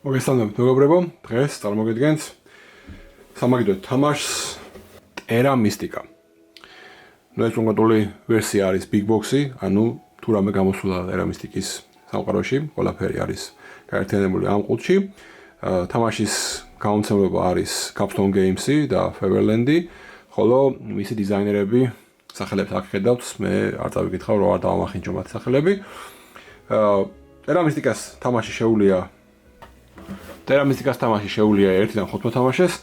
მოგესალმებით მეგობრებო, დღეს წარმოგიდგენთ სამაგიდო თამაშს Terra Mystica. ეს კონკრეტული ვერსია არის Big Box-ი, ანუ თუ რამე გამოსულა Terra Mystic-ის სამყაროში, ყველაფერი არის გაერთიანებული ამ ყუთში. თამაშის გამომცემლობა არის Capstone Games-ი და Faverland-ი, ხოლო მისი დიზაინერები სახელებს აქ ხედავთ, მე არ წავიკითხავ, რომ არ დავამახინჯო მათ სახელები. Terra Mystic-ს თამაში შეუულია 1-დან 5 მოთამაშეს,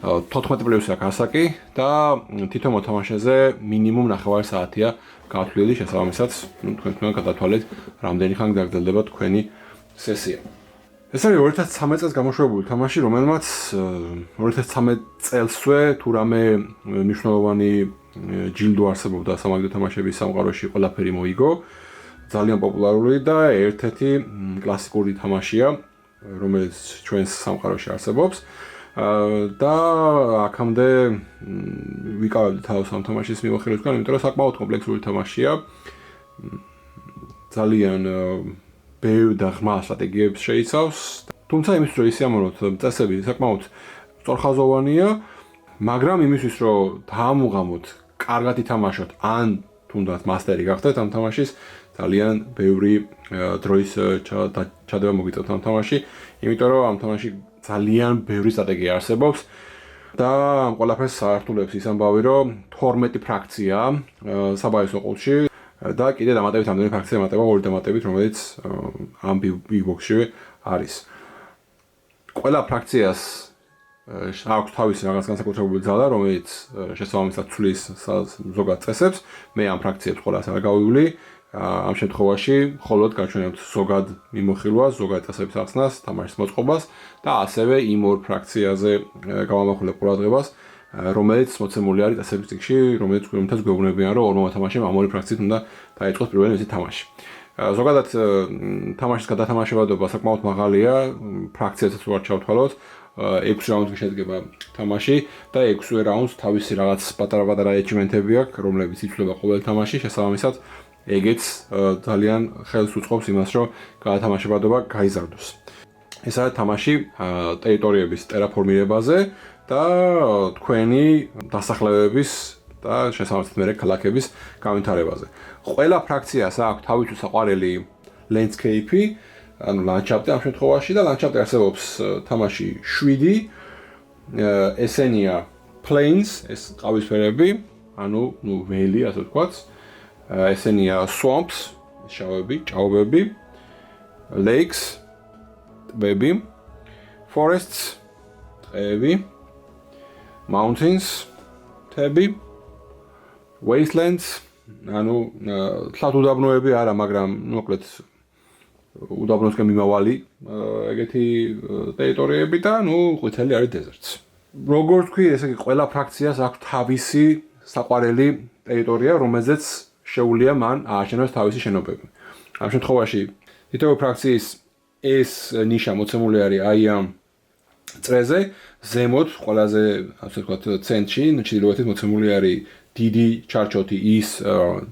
14 პლუს აქვს ასაკი და თითო მოთამაშეზე მინიმუმ 9 საათია გათვლილი, შესაბამისად, თქვენ გადათვალეთ, რამდენი ხანი გაგრძელდება თქვენი სესია. ეს არის 2013 წელს გამოშვებული თამაში, რომელმაც 2013 წელსვე თუ რამე მნიშვნელოვანი ჯილდო არსებობდა სამაგიდო თამაშების სამყაროში, ყველაფერი მოიგო. ძალიან პოპულარული და ერთ-ერთი კლასიკური თამაშია, რომელიც ჩვენს სამყაროში არსებობს. და აქამდე ვიკავებდი თავს ამ თამაშის მიმოხილვისგან, იმიტომ რომ საკმაოდ კომპლექსური თამაშია. ძალიან ბევრ და ღრმა სტრატეგიებს შეიცავს. თუმცა იმისთვის რომ ისიამოვნოთ, წესები საკმაოდ სწორხაზოვანია, მაგრამ იმისთვის რომ დაამუღამოთ, კარგად ითამაშოთ, ან თუნდაც მასტერი გახდეთ ამ თამაშის, ძალიან ბევრი დროის ჩადება მოგიწევთ ამ თამაში, იმიტომ რომ ამ თამაში ძალიან ბევრი სტრატეგია არსებობს და ამ ყველაფერს საერთულებს ის ამბავი, რომ 12 ფრაქცია საბაისო ყუთში და კიდე დამატებით ამდენი ფრაქცია დამატება 2 დამატებით, რომელიც ამ Big Box-ში არის. ყველა ფრაქციას აქვს თავისი რაღაც განსაკუთრებული ძალა, რომელიც შესაბამისად ცვლის ზოგად წესებს. მე ამ ფრაქციებს ყველას არ გავივლი. ამ შემთხვევაში მხოლოდ გაჩვენებთ ზოგად მიმოხილვას, ზოგად წესების ახსნას, თამაშის მოწყობას და ასევე იმ ორ ფრაქციაზე გავამახვილებ ყურადღებას, რომელიც მოცემული არის წესების წიგნში, რომელიც თქვენთაც გვეუბნებიან, რომ ორმა მოთამაშემ ამ ორი ფრაქციით უნდა დაიწყოს პირველი მისი თამაში. ზოგადად თამაშის გადათამაშებადობა საკმაოდ მაღალია, ფრაქციასაც ვარ ჩავთვალოთ. 6 რაუნდში შედგება თამაში და 6 რაუნდს თავისი რაღაც პატარა-პატარა ეჩიმენტები აქვს, რომლებიც იცვლება ყოველ თამაში, შესაბამისად ეგეც ძალიან ხელს უწყობს იმას, რომ გადათამაშებადობა გაიზარდოს. ეს არის თამაში ტერიტორიების ტერაფორმირებაზე და თქვენი დასახლებების და შესაბამისად მერე ქალაქების განვითარებაზე. ყველა ფრაქციას აქვს თავისი საყვარელი landscape-ი, ანუ ლანდშაფტი ამ შემთხვევაში და ლანდშაფტი არსებობს თამაში 7. ესენია plains, ეს ყავისფერები, ანუ ველი, ასე ვთქვათ. ესენია swamps, შავები, ჭაობები, lakes, ტბები, forests, ტყეები, mountains, მთები, wastelands, ანუ თლათუდაბნოები არა, მაგრამ მოკლედ უდაბნოსკენ მიმავალი ეგეთი ტერიტორიები და ყვითელი არის deserts. როგორც ვთქვი, ესე იგი ყველა ფრაქციას აქვს თავისი საყვარელი ტერიტორია, რომელზეც შეუძლია მან ააშენოს თავისი შენობები. ამ შემთხვევაში თითოეული ფრაქციის ეს ნიშა მოცემული არის აი ამ წრეზე, ზემოთ ყველაზე ასე ვთქვათ ცენტრში, ჩრდილოეთით მოცემული არის დიდი ჩარჩოთი ის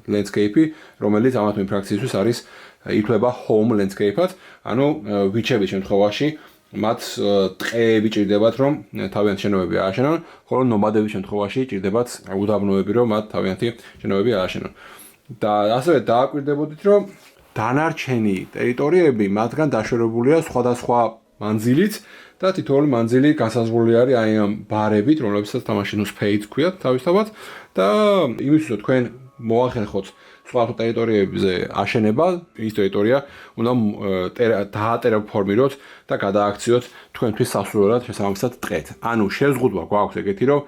landscape-ი, რომელიც ამ თემ ფრაქციისთვის არის ითვლება home landscape-ად, ანუ ვიჩების შემთხვევაში მათ ტყეები ჭირდებათ, რომ თავიანთი შენობები ააშენონ, ხოლო ნომადების შემთხვევაში ჭირდებათ უდაბნოები, რომ მათ თავიანთი შენობები ააშენონ. და ასევე დააკვირდებოდით, რომ დანარჩენი ტერიტორიები მათგან დაშვერებულია სხვადასხვა მანძილით და თითოეული მანძილი განსაზღვრული არის აი ამ ბარებით, რომლებსაც თამაში spade ქვიათ თავისთავად და იმისთვის რომ თქვენ მოახერხოთ სხვადასხვა ტერიტორიებზე აშენება, ის ტერიტორია უნდა დაატერაფორმიროთ და გადააქციოთ თქვენთვის სასურველად შესაბამისად ტყეთ. ანუ შეზღუდვა გვაქვს ეგეთი, რომ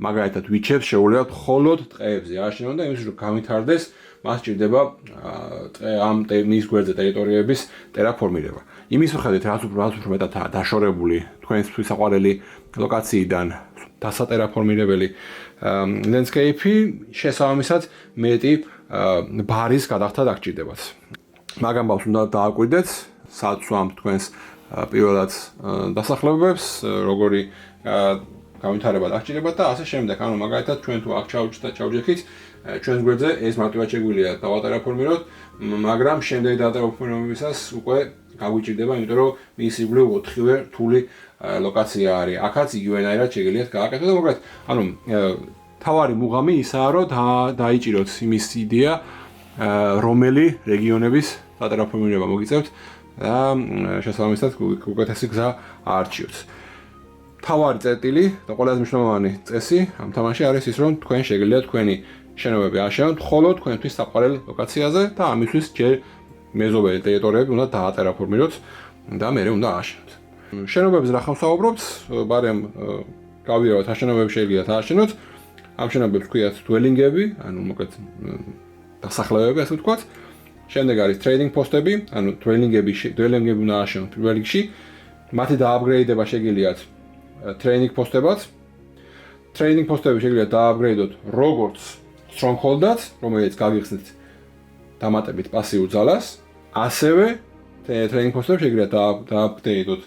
მაგალითად ვიჩებს შეუძლიათ მხოლოდ ტყეებზე ააშენონ და იმისთვის რომ გამithარდეს, მას ჭირდება ამ მის გვერდზე ტერიტორიების ტერაფორმირება. იმის მიხედვით, რაც უფრო მეტად დაშორებული თქვენთვის საყვარელი ლოკაციიდან დასატერაფორმირებელი landscape-ი შესაბამისად მეტი ბარის გადახდა დაგჭირდებათ. მაგ ამბავს უნდა დააკვირდეთ, სად სვამთ თქვენს პირველად დასახლებებს, როგორი განვითარება დაგჭირებათ და ასე შემდეგ. ანუ მაგალითად ჩვენ თუ აქ ჩავჯექით, ჩვენს გვერდზე ეს მარტივად შეგვიძლია დავატერაფორმიროთ, მაგრამ შემდეგი დატერაფორმირებისას უკვე გაგვიჭირდება, იმიტომ რომ მის ირგვლივ 4-ვე რთული ლოკაცია არის. აქაც იგივენაირად შეგიძლიათ გააკეთოთ და მოკლედ, ანუ თავარი მუღამი ისაა, რომ დაიჭიროთ იმის იდეა, რომელი რეგიონების დატერაფორმირება მოგიწევთ და შესაბამისად უკეთესი გზა აარჩიოთ. თავარი წერტილი და ყველაზე მნიშვნელოვანი წესი ამ თამაში არის ის, რომ თქვენ შეგიძლიათ თქვენი შენობები აშენოთ მხოლოდ თქვენთვის საყვარელ ლოკაციაზე და ამისთვის ჯერ მეზობელი ტერიტორიები უნდა დაატერაფორმიროთ და მერე უნდა ააშენოთ. შენობებზე რა ხავსაუბრობთ, ბარემ გავიაროთ, აშენობები შეგიძლიათ ააშენოთ. ამ შენობებს ქვიათ დუელინგები, ანუ მოკლედ დასახლებები, ასე ვთქვათ. შემდეგ არის ტრეიდინგ პოსტები, ანუ დუელინგები უნდა ააშენოთ პირველ რიგში. მათი დააპგრეიდება შეგიძლიათ ტრეინინგ პოსტებად. ტრეინინგ პოსტები შეგიძლიათ დააპგრეიდოთ როგორც stronghold-ად, რომელიც გაგიხსნით დამატებით პასიურ ძალას, ასევე ტრეინინგ პოსტები შეგიძლიათ დააპგრეიდოთ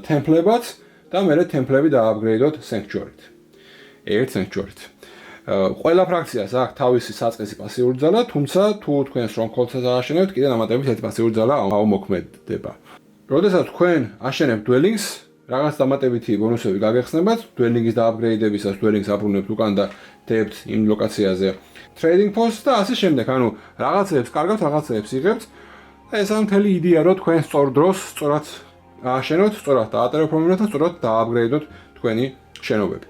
temple-ებად და მერე temple-ები დააპგრეიდოთ sanctuary-ით. ერთ sanctuary-ით. ყველა ფრაქციას აქვს თავისი საწყისი პასიური ძალა, თუმცა თუ თქვენ stronghold-ს ააშენებთ, კიდე დამატებით ერთი პასიური ძალა აუმოქმედება. როდესაც თქვენ აშენებთ dwellings, რაღაც დამატებითი ბონუსები გაგეხსნებათ, dwelling-ის დააპგრეიდებისას dwelling-ს აბრუნებთ უკან და დებთ იმ ლოკაციაზე trading post და ასე შემდეგ, ანუ რაღაცებს კარგავთ, რაღაცებს იღებთ. და ეს მთელი იდეა, რომ თქვენ სწორ დროს სწორად ააშენოთ, სწორად დაატერაფორმიროთ და სწორად დააპგრეიდოთ თქვენი შენობები.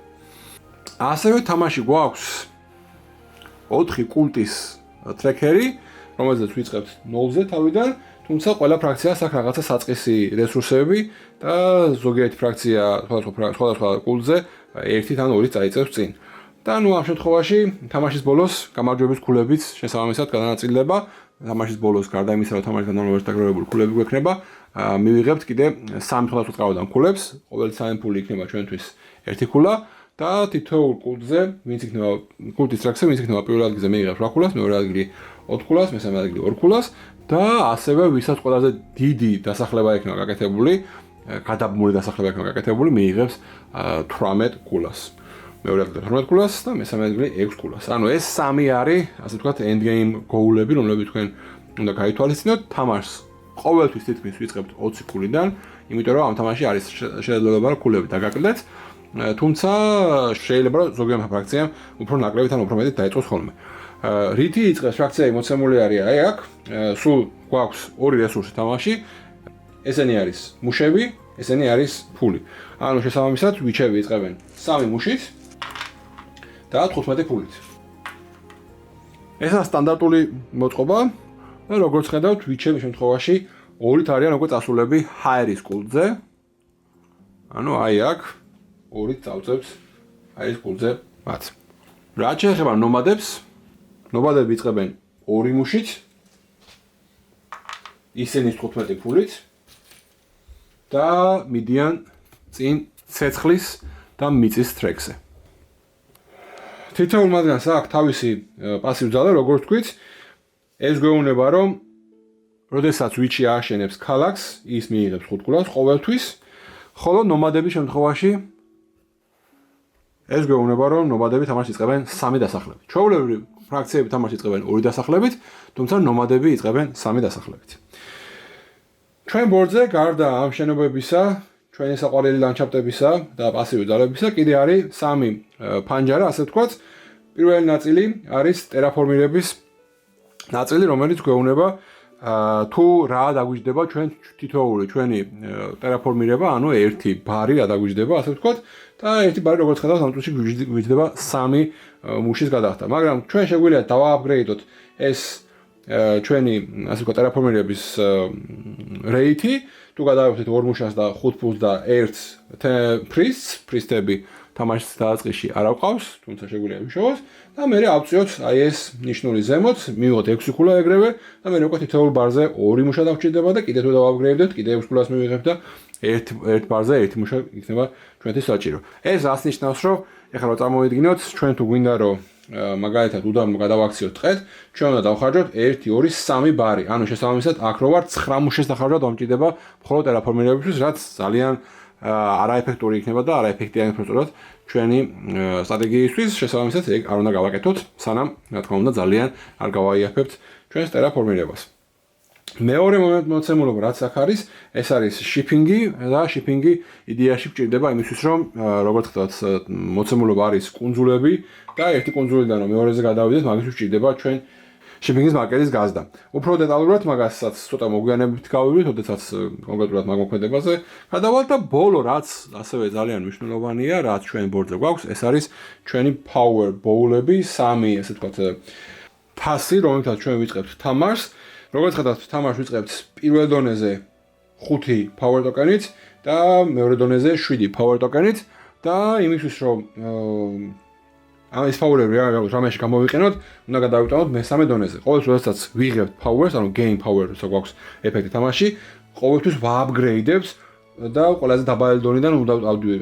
ასევე თამაში გვაქვს 4 კულტის ტრეკერი, რომელზეც ვიწყებთ 0-ზე თავიდან, თუმცა ყველა ფრაქციას აქვს რაღაცა საწყისი რესურსები და ზოგიერთი ფრაქცია სხვადასხვა კულტზე 1 ან 2 წაიწევს წინ. და ნუ ამ შემთხვევაში თამაშის ბოლოს გამარჯვების ქულებიც შესაბამისად გადანაწილდება. თამაშის ბოლოს გარდა იმისა, რომ თამაშის განმავლობაში დაგროვებული ქულები გვექნება, მივიღებთ კიდე 3 სხვადასხვა წყაროდან ქულებს, ყოველი 3 ფული იქნება ჩვენთვის 1 ქულა და თითოეულ კულტზე, ვინც იქნება კულტის ტრეკზე, ვინც იქნება პირველ ადგილზე მიიღებს 8 ქულას, მეორე ადგილი 4 ქულას, მესამე ადგილი 2 ქულას და ასევე ვისაც ყველაზე დიდი დასახლება იქნება გაკეთებული, გადაბმული დასახლება იქნება გაკეთებული, მიიღებს 18 ქულას. მეორე ადგილი 18 ქულას და მესამე ადგილი 6 ქულას. ანუ ეს 3 არის, ასე ვთქვათ, end game goal-ები, რომლებიც თქვენ უნდა გაითვალისწინოთ. თამაშს ყოველთვის თითქმის ვიწყებთ 20 ქულიდან, იმიტომ რომ ამ თამაში არის შესაძლებლობა რომ ქულები დაგაკლდეთ. თუმცა შეიძლება რომ ზოგიერთ ფრაქციამ უფრო ნაკლებად ან უფრო მეტად დაიწყოს ხოლმე. რითი იწყებს ფრაქცია მოცემული არის აი აქ, სულ გვაქვს 2 რესურსი თამაში. ესენი არის მუშები, ესენი არის ფული. ანუ შესაბამისად ვიჩები იწყებენ 3 მუშით და 15 ფულით. ესაა სტანდარტული მოწყობა და როგორც ხედავთ, ვიჩები შემთხვევაში 2-ით არიან უკვე წასულები ჰაერის კულტზე. ანუ აი აქ 2-ით წავწევს ჰაერის კულტზე მათ. რაც შეეხება ნომადებს, ნომადები იწყებენ 2 მუშით, ისინი 15 ფულით და მიდიან წინ ცეცხლის და მიწის ტრეკზე. თითოეულ მათგანს აქვს თავისი პასივი ძალა, როგორც თქვით, ეს გვეუბნება, რომ როდესაც ვიჩი ააშენებს ქალაქს, ის მიიღებს 5 ქულას ყოველთვის, ხოლო ნომადების შემთხვევაში ეს გვეუბნება, რომ ნომადები თამაშს იწყებენ 3 დასახლებით. ჩვეულებრივი ფრაქციები თამაშს იწყებენ 2 დასახლებით, თუმცა ნომადები იწყებენ 3 დასახლებით. ჩვენ ბორდზე გარდა ამ შენობებისა, ჩვენი საყვარელი ლანდშაფტებისა და პასივი ძალებისა, კიდე არის 3 ფანჯარა, ასე ვთქვათ. პირველი ნაწილი არის ტერაფორმირების ნაწილი, რომელიც გვეუბნება თუ რა დაგვიჯდება ჩვენ თითოეული ჩვენი ტერაფორმირება, ანუ ერთი ბარი რა დაგვიჯდება, ასე ვთქვათ, და ერთი ბარი როგორც ხედავთ, ამ წუთში გვიჯდება 3 მუშის გადახდა. მაგრამ ჩვენ შეგვიძლია დავააპგრეიდოთ ეს ჩვენი, ასე ვთქვათ, ტერაფორმირების რეიტი, თუ გადავიხდით 2 მუშას და 5 ფულს და 1 პრისტები თამაშის დაწყისში არ აყავს, თუმცა შეგვიძლია ვიშოვოს და მე ავწიოთ აი ეს ნიშნული ზემოთ, მივიღოთ 6 ქულა ეგრევე და მე უკვე თითოეულ ბარზე 2 მუშა დავჭირდება და კიდე თუ დავაპგრეიდებთ, კიდე 6 ქულას მივიღებთ და ერთ ბარზე 1 მუშა იქნება ჩვენთვის საჭირო. ეს რას ნიშნავს, რომ ეხლა რომ წარმოვიდგინოთ, ჩვენ თუ გვინდა რომ მაგალითად უდაბნო გადავაქციოთ ტყეთ, ჩვენ უნდა დავხარჯოთ 1, 2, 3 ბარი. ანუ შესაბამისად აქ რო ვარ 9 მუშეს დახარჯოთ მომჭირდება მხოლოდ ტერაფორმირებისთვის, რაც ძალიან არაეფექტური იქნება და არაეფექტიანი პროცედურად ჩვენი სტრატეგიისთვის. შესაბამისად ეგ არ უნდა გავაკეთოთ, სანამ რა თქმა უნდა ძალიან არ გავაიაფებთ ჩვენს ტერაფორმირებას. მეორე მოცემულობა რაც აქ არის, ეს არის shipping-ი და shipping-ი იდეაში გვჭირდება იმისთვის, რომ როგორც ხდათ, მოცემულობა არის კუნძულები და ერთი კუნძულიდან რომ მეორეზე გადავიდეთ, მაგისთვის გვჭირდება ჩვენ shipping-ის მარკეტის გაზდა. უფრო დეტალურად მაგასაც ცოტა მოგვიანებით გავივიდეთ, როდესაც კონკრეტულად მაგ მოქმედებაზე გადავალთ და ბოლო რაც ასევე ძალიან მნიშვნელოვანია, რაც ჩვენ ბორდზე გვაქვს, ეს არის ჩვენი power bowl-ები, 3 ესე ვთქვათ თასი, რომელთაც ჩვენ ვიწყებთ თამარს. როგორც ხდათ, თამარს ვიწყებთ პირველ დონეზე 5 power token-ით და მეორე დონეზე 7 power token-ით და იმისთვის რომ ეს power-ები რამეში გამოვიყენოთ, უნდა გადავიტანოთ მე-3 დონეზე. ყოველთვის როდესაც ვიღებთ power-ს, ანუ gain power, როცა გვაქვს ეფექტი თამაში, ყოველთვის ვააპგრეიდებთ და ყველაზე დაბალი დონიდან უნდა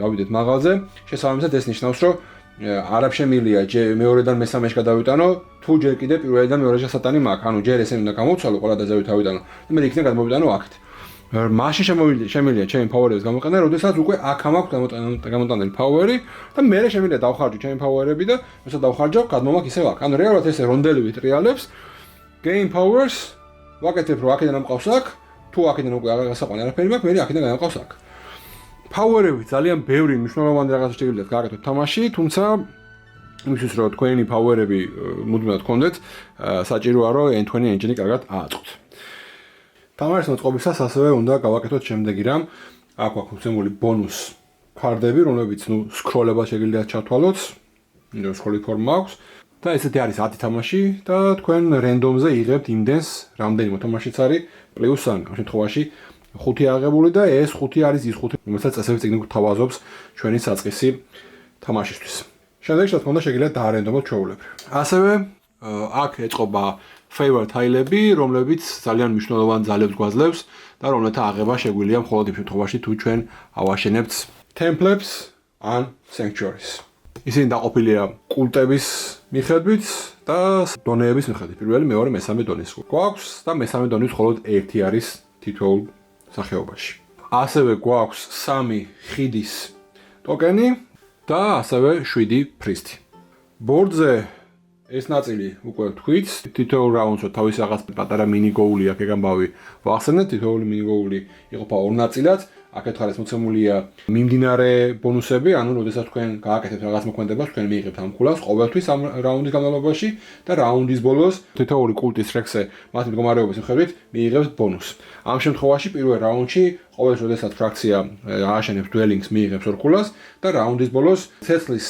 ავიდეთ მაღალზე. შესაბამისად ეს ნიშნავს, რომ არ შემილია მეორედან მე-3-ში გადავიტანო, თუ ჯერ კიდე პირველიდან მეორეში სატანი მაქვს. ანუ ჯერ ესენი უნდა გამოვცვალო, ყველა დაძავით ავიტანო და მე იქიდან გადმოვიტანო აქეთ. მაშინ შემილია ჩემი power-ების გამოყენება, როდესაც უკვე აქ მაქვს გამოტანილი power-ი და მე შემიძლია დავხარჯო ჩემი power-ები და როცა დავხარჯო, გადმომაქვს ისევ აქ. ანუ რეალურად ეს რონდელი ვიტრიალებს gain powers ვაკეთებ რომ აქედან ამყავს აქ, თუ აქედან უკვე აღასაყვანი არაფერი მაქვს, მე აქედან გამყავს აქ. power-ები ძალიან ბევრი მნიშვნელოვანი რაღაცა შეიძლება გააკეთოთ თამაში, თუმცა იმისთვის რომ თქვენი power-ები მუდმივად გქონდეთ, საჭიროა რომ N20 engine-ი კარგად ააწყოთ. თამარის მოწყობისას ასევე უნდა გავაკეთოთ შემდეგი რამ, აქ გვაქვს მოცემული ბონუს ქარდები, რომლებიც სკროლება შეგიძლიათ ჩათვალოთ, სკროლის ფორმა აქვს და ესეთი არის 10 თამაში და თქვენ რენდომზე იღებთ იმდენს, რამდენი მოთამაშეც არის, პლუს ან ამ შემთხვევაში 5 აღებული და ეს 5 არის ის 5, რომელსაც წესები წიგნი გვთავაზობს ჩვენი საწყისი თამაშისთვის. შემდეგ რა თქმა უნდა შეგიძლიათ დაარენდომოთ ჩვეულებრივ. ასევე აქ ეწყობა favorite tile-ები, რომლებიც ძალიან მნიშვნელოვან ძალებს გვაძლევს და რომელთა აღება შეგვიძლია მხოლოდ იმ შემთხვევაში, თუ ჩვენ ავაშენებთ templates ან sanctuaries. ისინი დაყოფილია კულტების მიხედვით და დონეების მიხედვით. პირველი, მეორე, მე-3 დონის გვაქვს და მე-3 დონის მხოლოდ ერთი არის თითოეულ სახეობაში. ასევე გვაქვს 3 ხიდის ტოკენი და ასევე 7 ფრისტი. ბორდზე ეს ნაწილი უკვე თქვით, თითოეულ რაუნდს თავის რაღაც პატარა მინი გოული აქ ეგამბავი ვახსენეთ, თითოეული მინი გოული იყოფა 2 ნაწილად. აქეთ ხარ ეს მოცემულია მიმდინარე ბონუსები, ანუ როდესაც თქვენ გააკეთებთ რაღაც მოქმედებას, თქვენ მიიღებთ ამ ქულას ყოველთვის ამ რაუნდის განმავლობაში და რაუნდის ბოლოს თითოეული კულტის რეკზე მათი მდგომარეობის მიხედვით მიიღებთ ბონუსს. ამ შემთხვევაში პირველ რაუნდში ყოველთვის როდესაც ფრაქცია ააშენებს დუელინგს მიიღებს 2 ქულას და რაუნდის ბოლოს ცეცხლის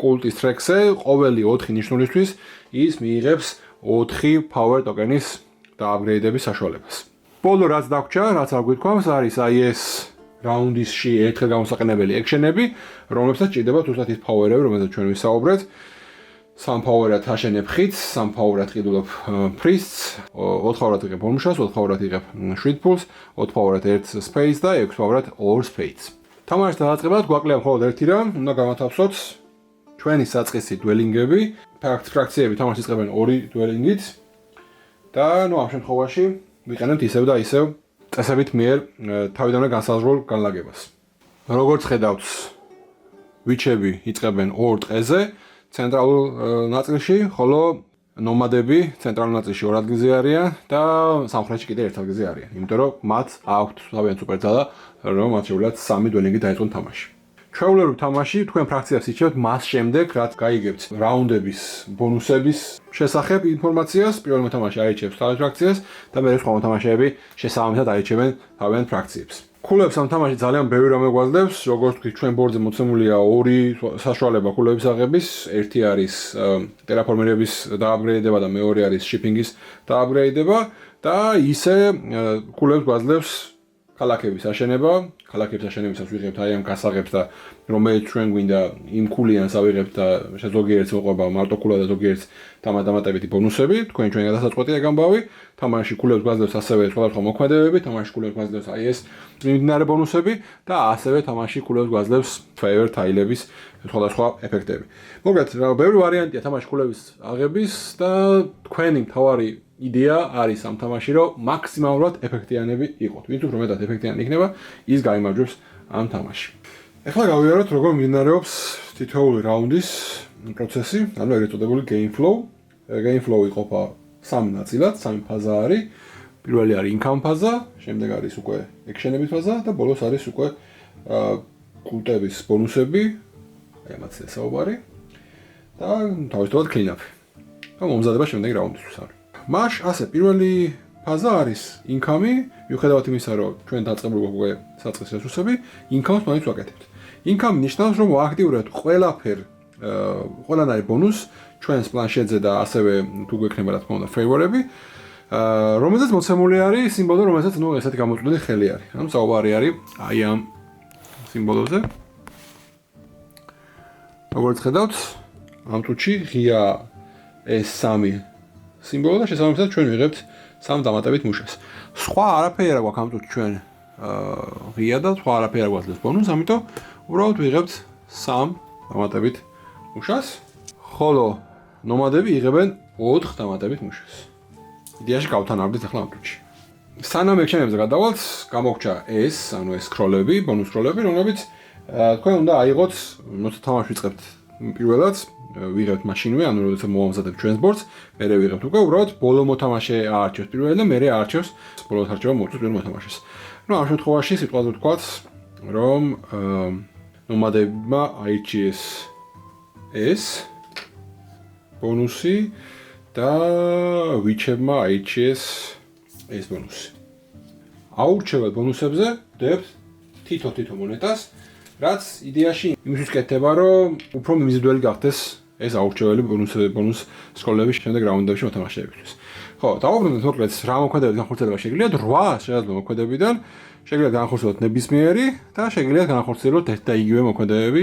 კულტის რეკზე ყოველი 4 ნიშნულისთვის ის მიიღებს 4 power token-ის დააპგრეიდების საშუალებას. ბოლო რაც დაგვრჩა, რაც არ გვითქვამს, არის აი ეს რაუნდისში ერთხელ გამოსაყენებელი ექშენები, რომლებსაც ჭირდება თუსაც ის power-ები, რომელსაც ჩვენ ვისაუბრეთ. 3 power-ად აშენებ ხიდს, 3 power-ად ყიდულობ priests, 4 power-ად იღებ ორმშას, 4 power-ად იღებ shritpools, 4 power-ად 1 space და 6 power-ად 2 spades. თამაშის დაწყებად გვაკლია მხოლოდ ერთი რამ, უნდა გავათავსოთ ჩვენი საწყისი დუელინგები. ფრაქციები თამაშს იწყებენ 2 დუელინგით და ამ შემთხვევაში ვიყენებთ ისევ და ისევ წესებით მიერ თავიდანვე განსაზღვრულ განლაგებას. როგორც ხედავთ, ვიჩები იწყებენ 2 ტყეზე, ცენტრალურ ნაწილში, ხოლო ნომადები ცენტრალურ ნაწილში 2 ადგილზე არიან და სამხრეთში კიდე 1 ადგილზე არიან. იმიტომ რომ მათ აქვთ თავიანთი სუპერძალა, რომ მათ შეუძლიათ 3 დუელინგი დაიწყონ თამაში. ჩვეულებრივ თამაში თქვენ ფრაქციას ირჩევთ მას შემდეგ, რაც გაიგებთ რაუნდების ბონუსების შესახებ ინფორმაციას, პირველ მოთამაშე აირჩევს თავის ფრაქციას და მეორე სხვა მოთამაშეები შესაბამისად აირჩევენ თავიანთ ფრაქციებს. ქულებს ამ თამაში ძალიან ბევრი რამე გვაძლევს, როგორც თქვით, ჩვენ ბორდზე მოცემულია 2 საშუალება ქულების აღების, ერთი არის ტერაფორმირების დააპგრეიდება და მეორე არის shipping-ის დააპგრეიდება და ისე ქულებს გვაძლევს ქალაქების აშენება, ქალაქების აშენებისას ვიღებთ აი ამ გასაღებს და რომელიც ჩვენ გვინდა იმ ქულიანს ავიღებთ და ზოგიერთს მოყვება მარტო ქულა და ზოგიერთს დამატებითი ბონუსები, ჩვენ გადასაწყვეტია ეგ ამბავი, თამაში ქულებს გვაძლევს ასევე სხვადასხვა მოქმედებები, თამაში ქულებს გვაძლევს აი ეს მიმდინარე ბონუსები და ასევე თამაში ქულებს გვაძლევს favor tile-ების სხვადასხვა ეფექტები. მოკლედ, ბევრი ვარიანტია თამაში ქულების აღების და თქვენი მთავარი იდეა არის ამ თამაში, რომ მაქსიმალურად ეფექტიანები იყოთ. ვინც უფრო მეტად ეფექტიანი იქნება, ის გაიმარჯვებს ამ თამაში. ეხლა გავიაროთ, როგორ მიმდინარეობს თითოეული რაუნდის პროცესი, ანუ ეგრეთ წოდებული game flow. Game flow იყოფა სამი ნაწილად, სამი ფაზა არის. პირველი არის income ფაზა, შემდეგ არის უკვე action-ების ფაზა და ბოლოს არის უკვე კულტების ბონუსები, აი ამაზე საუბარი და თავისთავად clean-up. და მომზადება შემდეგი რაუნდისთვის არის. მაშ ასე პირველი ფაზა არის income-ი, მიუხედავად იმისა, რომ ჩვენ დაწყებული უკვე საწყის რესურსები, income-ს მაინც ვაკეთებთ. Income ნიშნავს, რომ ვააქტიურებთ ყველანაირ ბონუს ჩვენს პლანშეტზე და ასევე თუ გვექნება რა თქმა უნდა favor-ები, რომელზეც მოცემული არის სიმბოლო, რომელზეც ნუ ესეთი გამოწვეული ხელი არის. ანუ საუბარი არის აი ამ სიმბოლოზე. როგორც ხედავთ, ამ წუთში ღია ეს სამი სიმბოლო და შესაბამისად ჩვენ ვიღებთ სამ დამატებით მუშას. სხვა არაფერი არ გვაქვს ამ წუთში ჩვენ ღია და სხვა არაფერი არ გვაძლევს ბონუსს, ამიტომ უბრალოდ ვიღებთ სამ დამატებით მუშას, ხოლო ნომადები იღებენ 4 დამატებით მუშას. იდეაში გავთანაბრდით ახლა ამ წუთში. სანამ action-ებზე გადავალთ, გამოგჩა ეს, ანუ ეს scroll-ები, ბონუს scroll-ები, რომლებიც თქვენ უნდა აიღოთ, როცა თამაში ვიწყებთ პირველად, ვიღებთ მაშინვე, ანუ როცა მოვამზადებთ ჩვენს ბორდს, მერე ვიღებთ უკვე უბრალოდ ბოლო მოთამაშე აარჩევს პირველი და მერე აარჩევს ბოლოს არჩევა მოუწევს პირველ მოთამაშეს. ნუ ამ შემთხვევაში სიტყვაზე ვთქვათ, რომ ნომადებმა აირჩიეს ეს ბონუსი და ვიჩებმა აირჩიეს ეს ბონუსი. აურჩევად ბონუსებზე ვდებთ თითო მონეტას, რაც იდეაში იმისთვის კეთდება, რომ უფრო მიმზიდველი გახდეს ეს აურჩეველი ბონუს სკოლების შემდეგ რაუნდებში მოთამაშეებისთვის. ხო, დავუბრუნდეთ მოკლედ რა მოქმედებების განხორციელება შეგიძლიათ 8 შესაძლო მოქმედებიდან, შეგიძლიათ განხორციელოთ ნებისმიერი და შეგიძლიათ განხორციელოთ ერთ და იგივე მოქმედებები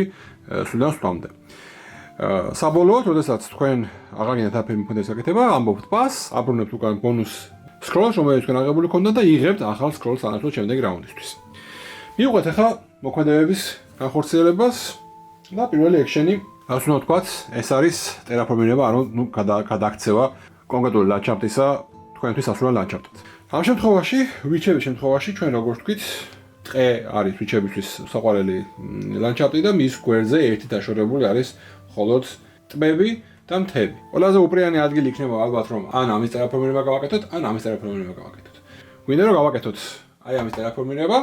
სულიდან სვლამდე. საბოლოოდ, როდესაც თქვენ აღაგინეთ არაფერი მოქმედების გაკეთება, ამბობთ პას, აბრუნებთ უკან ბონუს scroll-ს, რომელიც თქვენ აღებული ქონდა და იღებთ ახალ scroll-ს თანახმად შემდეგი რაუნდისთვის. მივუყვეთ ახლა მოქმედებების განხორციელებას და პირველი action-ი, ასე უნდა ვთქვათ, ეს არის ტერაფორმირება, ანუ გადაქცევა კონკრეტული ლანდშაფტისა თქვენთვის ასურა ლანდშაფტად. ამ შემთხვევაში, ვიჩების შემთხვევაში ჩვენ როგორც ვთქვით, ტყე არის ვიჩებისთვის საყვარელი ლანდშაფტი და მის გვერდზე ერთი დაშორებული არის მხოლოდ ტბები და მთები. ყველაზე უპრიანი ადგილი იქნება ალბათ რომ ან ამის ტერაფორმირება გავაკეთოთ, ან ამის ტერაფორმირება გავაკეთოთ. გვინდა რომ გავაკეთოთ აი ამის ტერაფორმირება.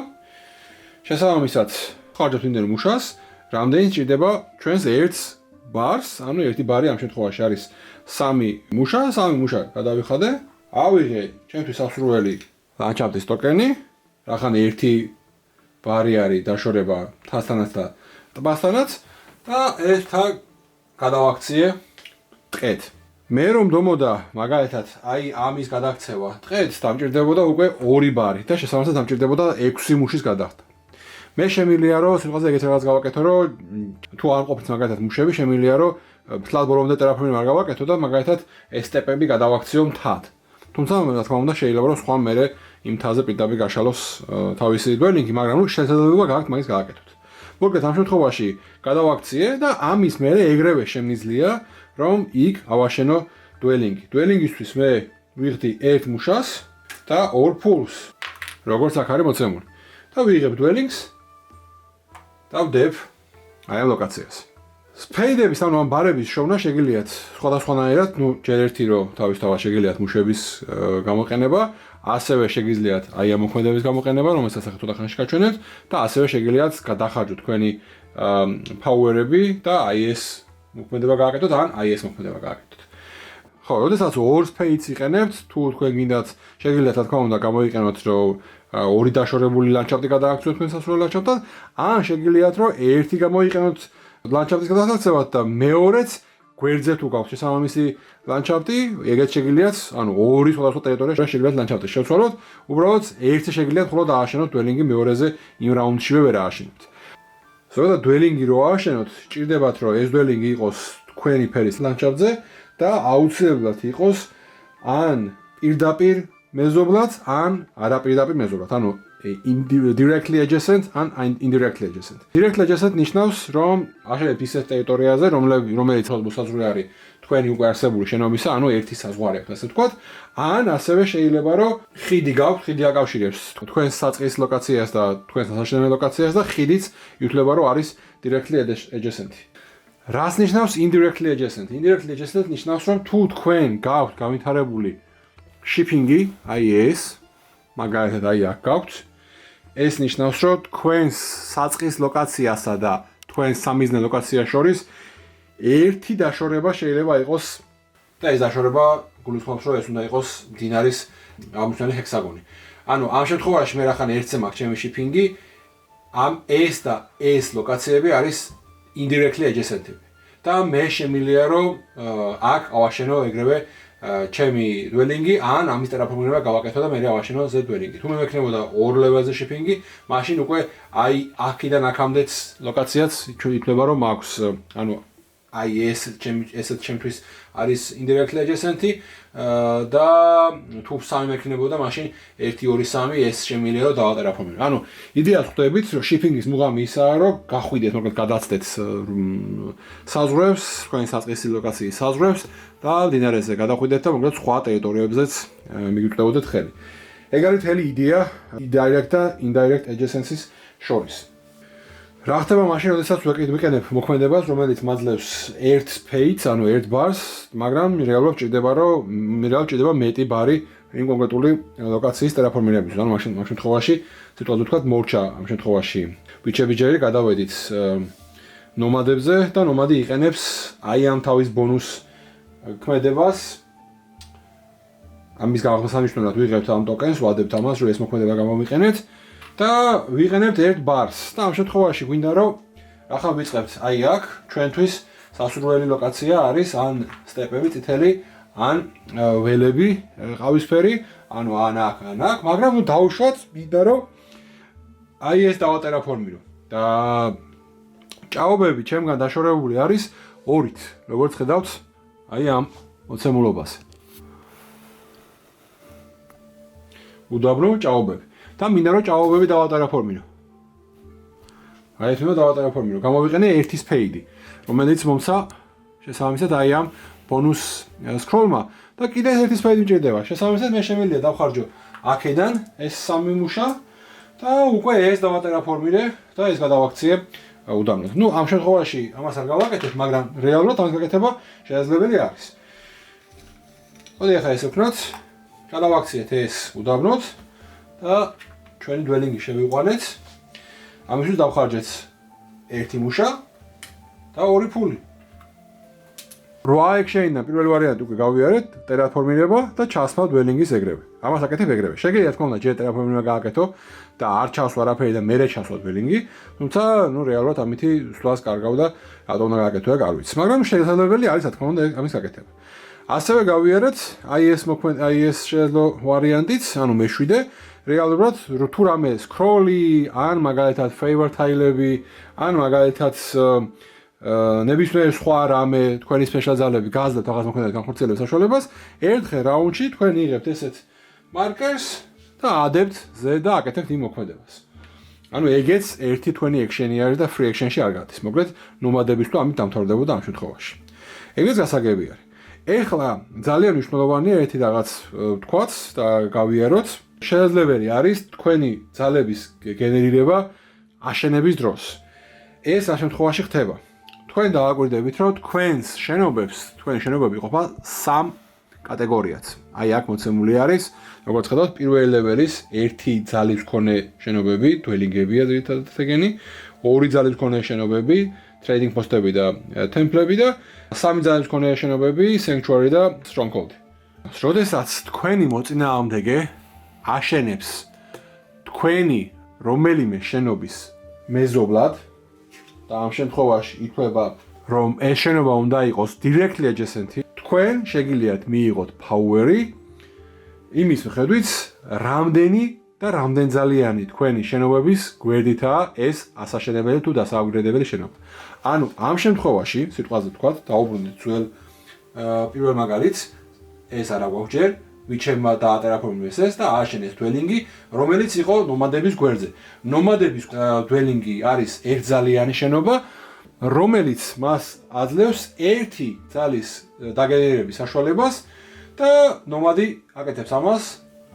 შესაბამისად, ხარჯავთ იმდენ მუშას, რამდენი სჭირდება ჩვენს ერთ ბარს, ანუ ერთი ბარი ამ შემთხვევაში არის 3 მუშა გადავიხადე, ავიღე ჩემთვის ასურველი ლანდშაფტის ტოკენი, რახან ერთი ბარი არის დაშორება თასთანაც და ტბასთანაც და ერთა გადავაქციე ტყეთ. მე რომ დომოდა მაგალითად აი ამის გადაქცევა ტყეთ, დამჭირდებოდა უკვე 2 ბარი და შესაბამისად დამჭირდებოდა 6 მუშის გადახდა. მე შემიძლია რომ სიტყვაზე ეგეთ რაღაც გავაკეთო, რომ თუ არ ყოფილს მაგალითად მუშები, შემიძლია რომ ფლად ბოლომდე ტერაფორმირება არ გავაკეთო და მაგალითად ეს სტეპები გადავაქციო მთად. თუმცა რა თქმა უნდა შეიძლება რომ სხვა მერე იმ მთაზე პირდაპირ გაშალოს თავისი დველინგი, მაგრამ ნუ შესაძლებლობა გააქვთ მაგის გააკეთოთ. მოკლედ ამ შემთხვევაში გადავაქციე და ამის მერე ეგრევე შემიძლია რომ იქ ავაშენო დველინგი. დველინგისთვის მე ვიღდი 1 მუშას და 2 ფულს, როგორც აქ არის მოცემული. და ვიღებ დველინგს და ვდებ აი ამ ლოკაციას. სპეიდების ანუ ამ ბარების შოვნა შეგიძლიათ სხვადასხვანაირად, ნუ ჯერ ერთი რომ თავისთავად შეგიძლიათ მუშების გამოყენება, ასევე შეგიძლიათ აი ამ მოქმედების გამოყენება, რომელსაც ახლა ცოტა ხანში გაჩვენებთ და ასევე შეგიძლიათ გადახარჯოთ თქვენი power-ები და აი ეს მოქმედება გააკეთოთ, ან აი ეს მოქმედება გააკეთოთ. ხო, როდესაც 2 სპეიდს იყენებთ, თუ თქვენ გინდათ, შეგიძლიათ რა თქმა უნდა გამოიყენოთ, რომ 2 დაშორებული ლანდშაფტი გადააქციოთ თქვენ სასურველ ლანდშაფტად, ან შეგიძლიათ რომ ერთი გამოიყენოთ ლანდშაფტის გადასაცემად და მეორეც გვერდზე თუ გაქვს შესაბამისი ლანდშაფტი, ეგეც შეგიძლიათ, ანუ ორი სხვადასხვა ტერიტორიაში შეგიძლიათ ლანდშაფტი შევცვალოთ, უბრალოდ ერთი შეგიძლიათ მხოლოდ ააშენოთ დველინგი, მეორეზე იმ რაუნდშივე ვერ ააშენებთ. ზოგადად დველინგი რო ააშენოთ, ჭირდებათ რომ ეს დველინგი იყოს თქვენი ფერის ლანდშაფტზე და აუცილებლად იყოს ან პირდაპირ მეზობლად, ან არაპირდაპირ მეზობლად, ანუ directly adjacent and indirectly adjacent. Directly adjacent ნიშნავს, რომ აშენებთ ისეთ ტერიტორიაზე, რომელიც მოსაზღვრე არის თქვენი უკვე არსებული შენობისა, ანუ ერთი საზღვარი აქვს, ასე ვთქვათ, ან ასევე შეიძლება რომ ხიდი გაქვთ, ხიდი აკავშირებს თქვენს საწყის ლოკაციას და თქვენს საშენებელ ლოკაციას და ხიდიც ითვლება რომ არის directly adjacent. რას ნიშნავს indirectly adjacent? Indirectly adjacent ნიშნავს, რომ თუ თქვენ გაქვთ განვითარებული shipping-ი, აი ეს, მაგალითად აი აქ გაქვთ, ეს ნიშნავს, რომ თქვენს საწყის ლოკაციასა და თქვენს სამიზნე ლოკაციას შორის ერთი დაშორება შეიძლება იყოს და ეს დაშორება გულისხმობს, რომ ეს უნდა იყოს მდინარის აღმოსავლეთ ჰექსაგონი. ანუ ამ შემთხვევაში მე რახან ერთზე მაქვს ჩემი shipping-ი, ამ ეს და ეს ლოკაციები არის indirectly adjacent-ები. და მე შემიძლია რომ აქ ავაშენო ეგრევე ჩემი დველინგი ან ამის ტერაფორმირება გავაკეთო და მე ავაშენო ზე დველინგი. თუ მე მექნებოდა ორ ლეველზე shipping-ი, მაშინ უკვე აი აქიდან აქამდეც ლოკაციაც ითვლება რომ მაქვს, ანუ აი ესეთ ჩემთვის არის indirectly adjacent-ი და თუ სამი მექნებოდა, მაშინ 1 2 3 ეს შემიძლია რომ დავატერაფორმირო. ანუ იდეას ხვდებით, რომ shipping-ის მუღამი ისაა, რომ გახვიდეთ, მოკლედ გადაცდეთ საზღვრებს, თქვენი საწყისი ლოკაციის საზღვრებს და მდინარეზე გადახვიდეთ და მოკლედ სხვა ტერიტორიებზეც მიგიკვდებოდეთ ხელი. ეგ არის მთელი იდეა direct და indirect adjacency-ის შორის. რა ხდება მაშინ, როდესაც ვიყენებ მოქმედებას, რომელიც მაძლევს ერთ ფეითს, ანუ ერთ ბარს, მაგრამ რეალურად ჭირდება მეტი ბარი იმ კონკრეტული ლოკაციის ტერაფორმირებისთვის. ანუ მაშინ შემთხვევაში, ციტყვად ვთქვათ, მორჩა ამ შემთხვევაში ბიჩები გადავედით ნომადებზე და ნომადი იყენებს აი ამ თავის ბონუს ქმედებას. ამის გამოსანიშნელად ვიღებთ ამ ტოკენს, ვადებთ ამას, რომ ეს მოქმედება გამოვიყენეთ. და ვიყენებთ ერთ ბარს და ამ შემთხვევაში გვინდა რომ ახლა ვიწყებთ აი აქ ჩვენთვის სასურველი ლოკაცია არის ან სტეპები წითელი ან ველები ყავისფერი ანუ ან აქ, მაგრამ ნუ დავუშვათ მინდა რომ აი ეს დავატერაფორმირო და ჭაობები ჩემგან დაშორებული არის ორით, როგორც ხედავთ აი ამ მოცემულობაზე. უდაბნო ჭაობები და მინდა რომ ჭაობები დავატერაფორმირო. აი ეს უნდა დავატერაფორმირო. გამოვიყენე ერთის ფეიდი, რომელიც მომცა შესაბამისად აი ამ ბონუს სკროლმა და კიდე ერთის ფეიდი მჭირდება. შესაბამისად მე შემიძლია დავხარჯო აქედან ეს სამი მუშა და უკვე ეს დავატერაფორმირე და ეს გადავაქციე უდაბნოდ. ნუ ამ შემთხვევაში ამას არ გავაკეთებ, მაგრამ რეალურად ამის გაკეთება შესაძლებელი არის. მოდი ახლა ესე ვქნათ, გადავაქციეთ ეს უდაბნოდ და ჩვენი დველინგი შევიყვანეთ. ამისთვის დავხარჯეთ ერთი მუშა და ორი ფული. 8 ექშენიდან პირველი ვარიანტი უკვე გავიარეთ, ტერაფორმირება და ჩასმა დველინგის ეგრევე. ამას აკეთებ ეგრევე. შეგიძლიათ თქო უნდა ჯერ ტერაფორმირება გააკეთო და არ ჩასვა არაფერი და მერე ჩასვა დველინგი, თუმცა ნუ რეალურად ამითი სვლას კარგავ და რატომ უნდა გააკეთო ეგ არ ვიცი. მაგრამ შესაძლებელი არის რა თქმა უნდა ამის გაკეთება. ასევე გავიარეთ აი ეს შეძლო ვარიანტიც, ანუ მე-7 რეალურად თუ რამე სკროლი ან მაგალითად favor tile-ები ან მაგალითად ნებისმიერ სხვა რამე თქვენი სპეციალ ძალები გაზრდათ რაღაც მოქმედებას განხორციელების საშუალებას, ერთხელ რაუნდში თქვენ იღებთ ესეთ მარკერს და ადებთ ზე და აკეთებთ იმ მოქმედებას. ანუ ეგეც ერთი თქვენი ექშენი არის და free action-ში არ გადის. მოკლედ ნომადების თუ ამით დამთავრდებოდა ამ შემთხვევაში. ეგეც გასაგები არის. ეხლა ძალიან მნიშვნელოვანია ერთი რაღაც ვთქვათ და გავიაროთ. შესაძლებელი არის თქვენი ძალების გენერირება აშენების დროს. ეს ამ შემთხვევაში ხდება. თქვენ დააკვირდებით, რომ თქვენი შენობები იყოფა 3 კატეგორიად. აი აქ მოცემული არის, როგორც ხედავთ, პირველი ლეველის 1 ძალის მქონე შენობები, დველინგებია ძირითადად ეგენი, 2 ძალის მქონე შენობები, trading post-ები და temple-ები და 3 ძალის მქონე შენობები, sanctuary და stronghold. როდესაც თქვენი მოწინააღმდეგე აშენებს თქვენი რომელიმე შენობის მეზობლად და ამ შემთხვევაში ითვლება რომ ეს შენობა უნდა იყოს directly adjacent-ი, თქვენ შეგიძლიათ მიიღოთ power-ი იმის მიხედვით, რამდენი და რამდენძალიანი თქვენი შენობების გვერდითაა ეს ასაშენებელი თუ დასაუგრედებელი შენობა. ანუ ამ შემთხვევაში, სიტყვაზე ვთქვათ, დაუბრუნდით ძველ პირველ მაგალითს, ეს არა გვაქვს ჯერ, ვიჩებმა დაატერაფორმეს ეს და ააშენეს dwelling-ი, რომელიც იყო ნომადების გვერდზე. ნომადების dwelling-ი არის ერთძალიანი შენობა, რომელიც მას აძლევს ერთი ძალის დაგენერირების საშუალებას და ნომადი აკეთებს ამას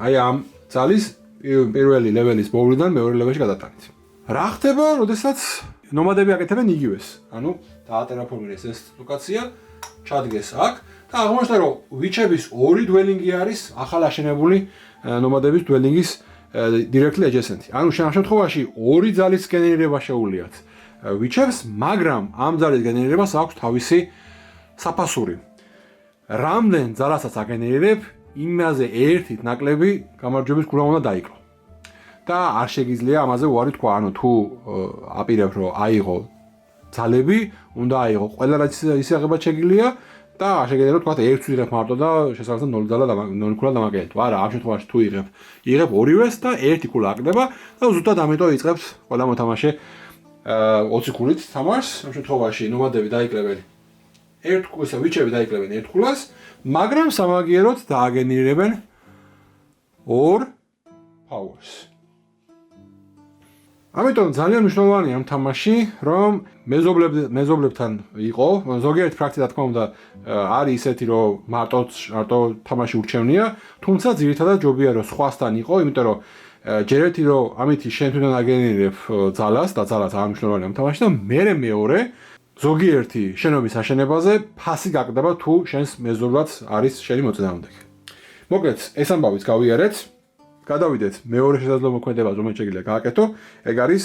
აი ამ ძალის პირველი ლეველის მოვლიდან მეორე ლეველში გადატანით. რა ხდება, როდესაც ნომადები აკეთებენ იგივეს? ანუ დაატერაფორმეს ეს ლოკაცია, ჩადგეს აქ და აღმოჩნდა, რომ ვიჩების ორი dwelling-ი არის ახალ აშენებული ნომადების dwelling-ის directly adjacent-ი. ანუ ამ შემთხვევაში ორი ძალის გენერირება შეუძლიათ ვიჩებს, მაგრამ ამ ძალის გენერირებას აქვს თავისი საფასური. რამდენ ძალასაც აგენერირებ, იმაზე ერთით ნაკლები გამარჯვების კურა უნდა დაიკლო. და არ შეგიძლია ამაზე უარი თქვა, ანუ თუ აპირებ რომ აიღო ძალები, უნდა აიღო ყველა რაც ისაღებად შეგიძლია და არ შეგიძლია რომ თქვა ერთს ვიღებ მარტო და შესაბამისად 0 ძალა და 0 ქულა დამაგერეთ. არა, ამ შემთხვევაში თუ იღებ ორივეს და ერთი ქულა აკდება და ზუსტად ამიტომ იწყებს ყველა მოთამაშე 20 ქულით თამაშს. ამ შემთხვევაში ნომადები დაიკლებენ ერთ ქულას, ვიჩები დაიკლებენ ერთ ქულას, მაგრამ სამაგიეროდ დააგენერირებენ ორ powers. ამიტომ ძალიან მნიშვნელოვანია ამ თამაში, რომ მეზობლებთან იყო. ზოგიერთ ფრაქცია, თქმა უნდა, არის ისეთი, რომ მარტო თამაში ურჩევნია, თუმცა ძირითადად ჯობია რომ სხვასთან იყო, იმიტომ რომ ჯერ ერთი რომ ამითი შენ თვითონ აგენერირებ ძალას და ძალაც არ მნიშვნელოვანია ამ თამაში და მეორე ზოგიერთი შენობის აშენებაზე ფასი გაკდება თუ შენს მეზობლად არის შენი მოწინააღმდეგე. მოკლედ, ეს ამბავიც გავიარეთ. გადავიდეთ მეორე შესაძლებლო მოქმედებას, რომელიც შეგიძლია გააკეთო, ეგ არის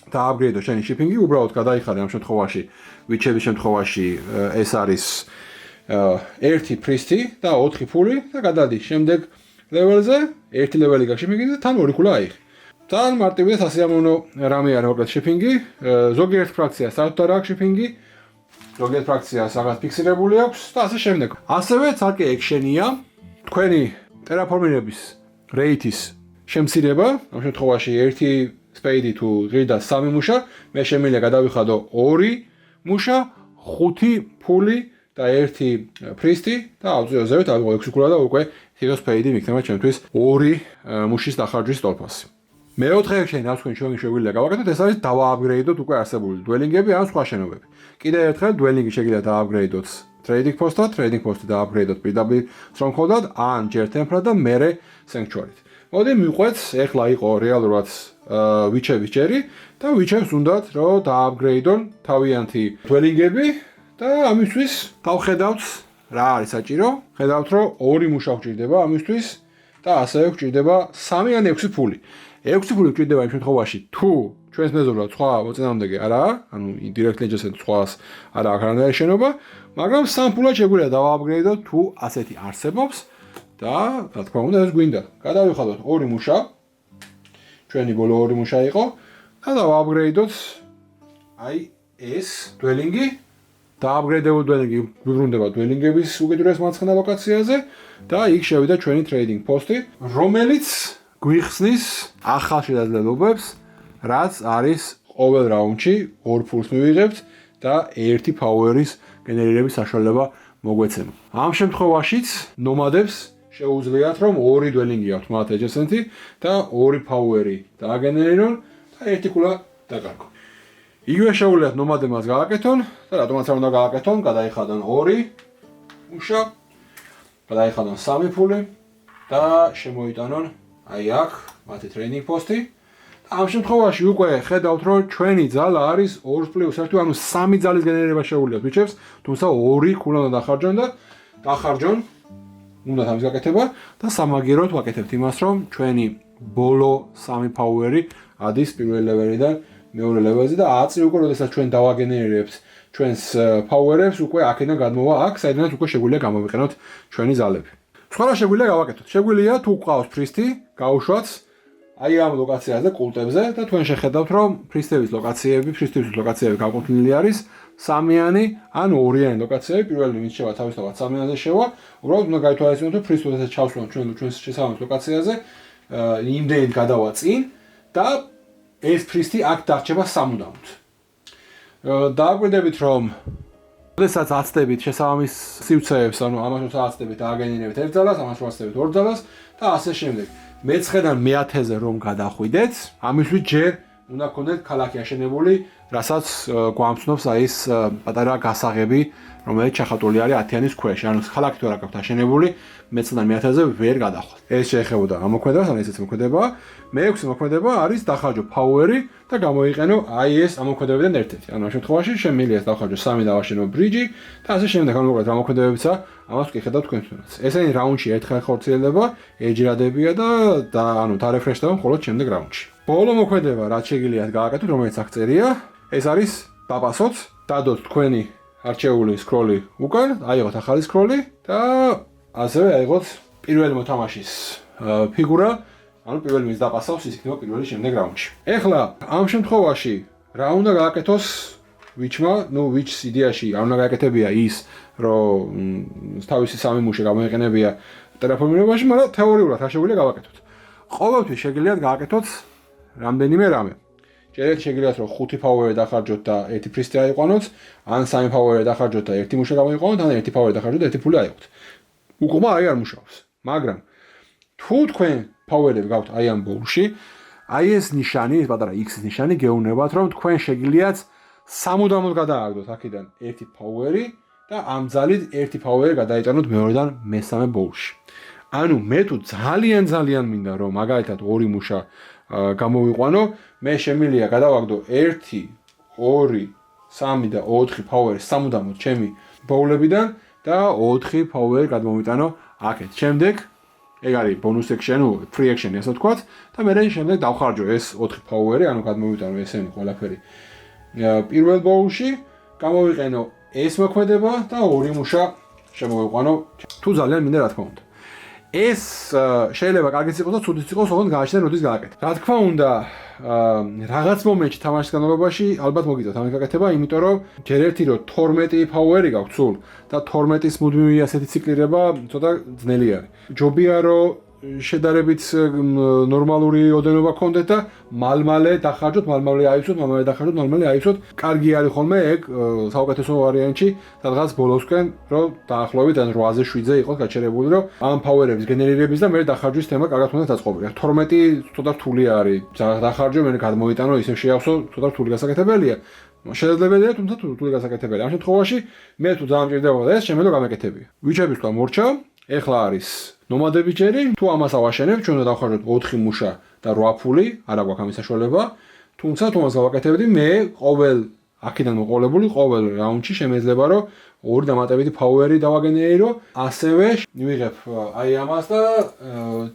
დააპგრეიდო შენი shipping-ი, უბრალოდ გადაიხადე ამ შემთხვევაში, ვიჩების შემთხვევაში ეს არის 1 priest-ი და 4 ფული და გადადი შემდეგ level-ზე, 1 level-ი გაქვს shipping-ი და თან 2 ქულა აიღე. ძალიან მარტივია, სასიამოვნო რამე არის მოკლედ shipping-ი, ზოგიერთ ფრაქციას საერთოდ არ აქვს shipping-ი, ზოგიერთ ფრაქციას რაღაც ფიქსირებული აქვს და ასე შემდეგ. ასევე ცალკე action-ია თქვენი ტერაფორმირების rate-ის შემცირება, ამ შემთხვევაში 1 spade თუ ღირდა 3 მუშა, მე შემიძლია გადავიხადო 2 მუშა, 5 ფული და 1 priest-ი და ავწიოზევთ, ავიღო 6 ქულა და უკვე თითო spade-ი მიქნება ჩემთვის 2 მუშის დახარჯვის ტოლფასი. მეოთხე action-ი რაც თქვენ შეგვიძლია გავაკეთოთ, ეს არის დავააპგრეიდოთ უკვე არსებული dwelling-ები ან სხვა შენობები. კიდევ ერთხელ dwelling-ი შეგიძლიათ დააპგრეიდოთ trading post-ად, trading post-ი დააპგრეიდოთ პირდაპირ stronghold-ად, ან ჯერ temple-ად და მერე sanctuary-ით. მოდი მივყვეთ, ეხლა იყო რეალურად ვიჩების ჯერი და ვიჩებს უნდათ რომ დააპგრეიდონ თავიანთი dwelling-ები და ამისთვის დავხედავთ რა არის საჭირო. ხედავთ რომ 2 მუშა გვჭირდება ამისთვის და ასევე გვჭირდება 3 ან 6 ფული. 6 ფული გვჭირდება იმ შემთხვევაში თუ ჩვენს მეზობლად სხვა მოწინააღმდეგე არაა, ანუ directly adjacent სხვას არ აქვს არანაირი შენობა, მაგრამ 3 ფულად შეგვიძლია დავააპგრეიდოთ თუ ასეთი არსებობს და რა თქმა უნდა ეს გვინდა. გადავიხადოთ 2 მუშა. ჩვენი ბოლო 2 მუშა იყო და დავააპგრეიდოთ აი ეს dwelling-ი. დააპგრეიდებულ dwelling-ი გვიბრუნდება dwelling-ების უკიდურეს მარცხენა ლოკაციაზე და იქ შევიდა ჩვენი trading post-ი, რომელიც გვიხსნის ახალ შესაძლებლობებს, რაც არის ყოველ რაუნდში 2 ფულს მივიღებთ და 1 power-ის გენერირების საშუალება მოგვეცემა. ამ შემთხვევაშიც ნომადებს შეუძლიათ რომ 2 dwelling-ი აქვთ მათ adjacent-ი და 2 power-ი დააგენერირონ და 1 ქულა დაკარგონ. იგივე შეუძლიათ ნომადებმაც გააკეთონ და რატომაც არ უნდა გააკეთონ, გადაიხადონ 2 მუშა, გადაიხადონ 3 ფული და შემოიტანონ აი აქ მათი training post-ი. ამ შემთხვევაში უკვე ხედავთ რომ ჩვენი ძალა არის 2+1, ანუ 3 ძალის გენერირება შეუძლიათ ვიჩებს, თუმცა 2 ქულა უნდა დახარჯონ და დახარჯონ უნდა ამის გაკეთება და სამაგიეროდ ვაკეთებთ იმას რომ ჩვენი ბოლო 3 power-ი ადის პირველ level-დან მეორე level-ზე და აწრი უკვე როდესაც ჩვენ დავაგენერირებთ ჩვენს power-ებს უკვე აქედან გადმოვა აქ, საიდანაც უკვე შეგვიძლია გამოვიყენოთ ჩვენი ძალები. სხვა რა შეგვიძლია გავაკეთოთ? შეგვიძლია თუ გვყავს priest-ი, გაუშვათ აი ამ ლოკაციაზე, კულტებზე და თქვენ შეხედავთ, რომ ფრისტების ლოკაციები გაყოფილი არის სამიანი ან ორიანი ლოკაციები. პირველი ვინც შევა თავისთავად სამიანზე შევა, უბრალოდ უნდა გაითვალისწინოთ, რომ ფრისტებს ესე ჩავსვან ჩვენ შესაბამის ლოკაციაზე, იმდენით გადავა წინ და ეს ფრისტი აქ დარჩება სამუდამოდ. დააკვირდებით, რომ როდესაც აცდებით შესაბამის სივრცეებს, ანუ ამას აცდებით ააგენინებთ ერთ ძალას, ამას აცდებით ორ ძალას და ასე შემდეგ. მეცხრედან მე-10-ზე რომ გადახვიდეთ, ამისთვის ჯერ უნდა გქონდეთ ქალაქი აშენებული, რასაც გვამცნობს აი ეს პატარა გასაღები, რომელიც ჩახატული არის 10-იანის ქვეშ. ანუ ქალაქი თუ არ აქვს აშენებული, მე-9-დან მე-10-ზე ვერ გადახვდეთ. ეს შეეხებოდა ამ მოქმედებას, ან ესეც მოქმედება. მე-6 მოქმედება არის დახარჯო power-ი და გამოიყენო აი ეს ამ მოქმედებებიდან ერთ-ერთი. ანუ ამ შემთხვევაში შემიძლია დახარჯო 3 და ვაშენო bridge და ასე შემდეგ. ანუ მოკლედ რა მოქმედებებია, ამას ვკითხავთ თქვენთვისაც. ესენი რაუნდში ერთხელ ხორციელდება, ეჯრადებია და ანუ დარეფრეშდება მხოლოდ შემდეგ რაუნდში. ბოლო მოქმედება, რაც შეგიძლიათ გააკეთოთ, რომელიც აქ წერია, ეს არის დაპასოთ, დადოთ თქვენი არჩეული სკროლი უკან, აიღოთ ახალი სკროლი და ასევე აიღოთ პირველი მოთამაშის ფიგურა, ანუ პირველი ვინც დაპასავს, ის იქნება პირველი შემდეგ რაუნდში. ეხლა ამ შემთხვევაში რა უნდა გააკეთოს ვიჩმა, ვიჩს იდეაში არ უნდა გააკეთებია ის, რომ თავისი სამი მუშა გამოიყენებია ტერაფორმირებაში, მაგრამ თეორიულად რა შეგვიძლია გავაკეთოთ. ყოველთვის შეგიძლიათ გააკეთოთ რამდენიმე რამე. შეგიძლიათ რომ 5 power-ი დახარჯოთ და 1 ფრისტი აიყვანოთ, ან 3 power-ი დახარჯოთ და 1 მუშა გამოიყვანოთ, ან 1 power-ი დახარჯოთ და 1 ფული აიღოთ. უკუღმა არ მუშაობს. მაგრამ თუ თქვენ power-ები გაქვთ აი ამ ბოლში, აი ეს ნიშანი, ეს პატარა X-ის ნიშანი გეუბნებათ, რომ თქვენ შეგიძლიათ სამუდამოდ გადააგდოთ აქედან 1 power-ი და ამ ძალით 1 power-ი გადაიტანოთ მეორედან მესამე ბოლში. ანუ მე თუ ძალიან მინდა რომ მაგალითად 2 მუშა გამოვიყვანო, მე შემიძლია გადავაგდო 1, 2, 3 და 4 power-ი სამუდამოდ ჩემი ბოულებიდან და 4 power-ი გადმოვიტანო აქეთ. შემდეგ ეგ არის bonus action, free action ასე ვთქვათ და მე შემდეგ დავხარჯო ეს 4 power-ი, ანუ გადმოვიტანო ესენი ყველაფერი. პირველ ბოულში გამოვიყენო ეს მოქმედება და 2 მუშა შემოვიყვანო. თუ ძალიან მინდა რა თქმა უნდა. ეს შეიძლება კარგიც იყოს და ცუდიც იყოს, ოღონდ გააჩნია როდის გააკეთე. რა თქმა უნდა, რაღაც მომენტში თამაშის განმავლობაში ალბათ მოგიწევთ ამის გაკეთება, იმიტომ რომ ჯერ ერთი რომ 12 power-ი გაქვთ სულ და 12-ის მუდმივი ასეთი ციკლირება ცოტა ძნელი არის. ჯობია რომ შედარებით ნორმალური ოდენობა გქონდეთ და მალმალე დახარჯოთ, მალმალე აიცოთ. კარგი არის ხოლმე ეგ საუკეთესო ვარიანტი, სადღაც ბოლოსკენ რომ დაახლოებით ან 8-ზე 7-ზე იყოს გაჩერებული, რომ ამ power-ების გენერირების და მე დახარჯვის თემა კარგად უნდა დაწყობილიყო. 12 ცოტა რთული არის. დახარჯო, მე გადმოვიტანო, ისე შეავსო, ცოტა რთული გასაკეთებელია. შესაძლებელია, თუმცა რთული გასაკეთებელია. ამ შემთხვევაში მე თუ ძალიან მჭირდებოდა ეს, შემიძლია გამეკეთებია. ვიჩების თქვა მორჩა, ეხლა არის ნომადები ჯერი, თუ ამას ავაშენებ, ჩვენ უნდა დავხარჯოთ 4 მუშა და 8 ფული, არა გვაქვს ამის საშუალება. თუმცა თუ ამას გავაკეთებდი, მე ყოველ აქედან მოყოლებული ყოველ რაუნდში შემეძლება რომ 2 დამატებითი power-ი დავაგენერო, ასევე მივიღებ აი ამას და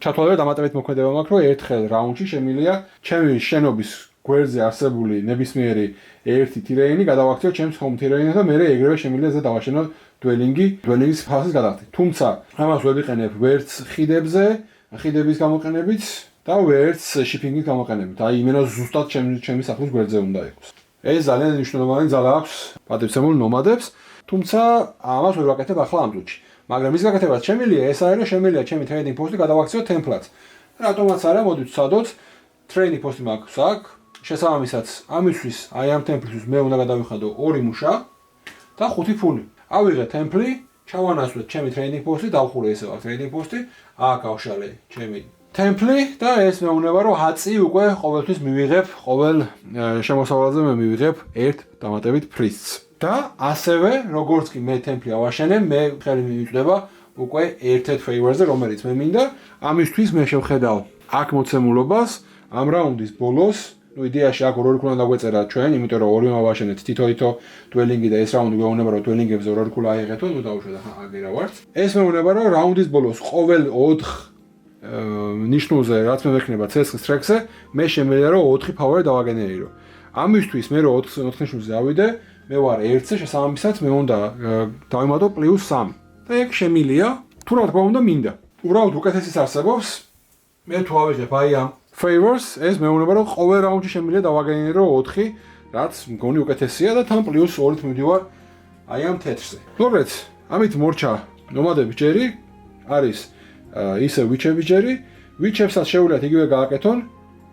ჩათვალე დამატებით მოქმედება მაქვს, რომ ერთხელ რაუნდში შემიძლია ჩემი შენობის გვერდზე არსებული ნებისმიერი ერთი თირეინი გადავაქციო ჩემს home თირეინს და მე ეგრევე შემიძლია ზე დავაშენო დუელინგის ფაზის გადახდით. თუმცა ამას ვერ ვიყენებ ვერც ხიდების გამოყენებით და ვერც შიფინგის გამოყენებით. აი იმენა ზუსტად ჩემი სახლის გვერდზე უნდა იყოს. ეს ძალიან მნიშვნელოვანი ძალა აქვს პატივცემულ ნომადებს, თუმცა ამას ვერ ვაკეთებ ახლა ამ წუთში. მაგრამ ის გაკეთებაც შემიძლია, ეს არის რომ შემიძლია ჩემი ტრეიდინგ პოსტი გადავაქციო თემპლად. რატომაც არა, მოდით ვცადოთ ტრეიდინგ პოსტი მაქვს აქ. შესაბამისად, ამისთვის აი ამ თემპლისთვის მე უნდა გადავიხადო 2 მუშა და 5 ფული. ავიღე თემპლი, ჩავანაცვლე ჩემი ტრეიდინგ პოსტი, დავხურე ესე ვარ ტრეიდინგ პოსტი, აქ ავშალე ჩემი თემპლი და ეს მეუნება რომ აწი უკვე ყოველთვის მივიღებ, ყოველ შემოსავალზე მე მივიღებ 1 დამატებით ფრისს. და ასევე როგორც კი მე თემპლი ავაშენე, მე ხელი მივიწდება უკვე ერთ-ერთ favor-ზე, რომელიც მე მინდა. ამისთვის მე შევხედავ აქ მოცემულობას ამ რაუნდის ბოლოს. იდეაში აქ ორი ქულა დაგვეწერა ჩვენ, იმიტომ რომ ორივე ავაშენეთ თითო დუელინგი და ეს რაუნდი გვეუბნება რომ დუელინგებზე ორი ქულა აიღეთო, დავუშვათ ახლა აგერა ვართ. ეს მეუბნება რომ რაუნდის ბოლოს ყოველ 4 ნიშნულზე რაც მე მექნება ცეცხლის ტრეკზე, მე შემიძლია რომ 4 power დავაგენერო. ამისთვის მე რომ 4 ნიშნულზე ავიდე, მე ვარ 1-ზე, შესაბამისად მე უნდა დავიმატო +3. და ეგ შემიძლია, თუ რა თქმა უნდა მინდა. უბრალოდ უკეთესიც არსებობს. მე თუ ავიღებ აი ამ favors ეს მეუბნება რომ ყოველ რაუნდში შემიძლია დავაგენერო 4, რაც მგონი უკეთესია და თან პლუს 2-ით მივდივარ აი ამ თეთრზე. მოკლედ, ამით მორჩა ნომადები ჯერი არის ისე ვიჩები ჯერი, ვიჩებსაც შეუძლიათ იგივე გააკეთონ,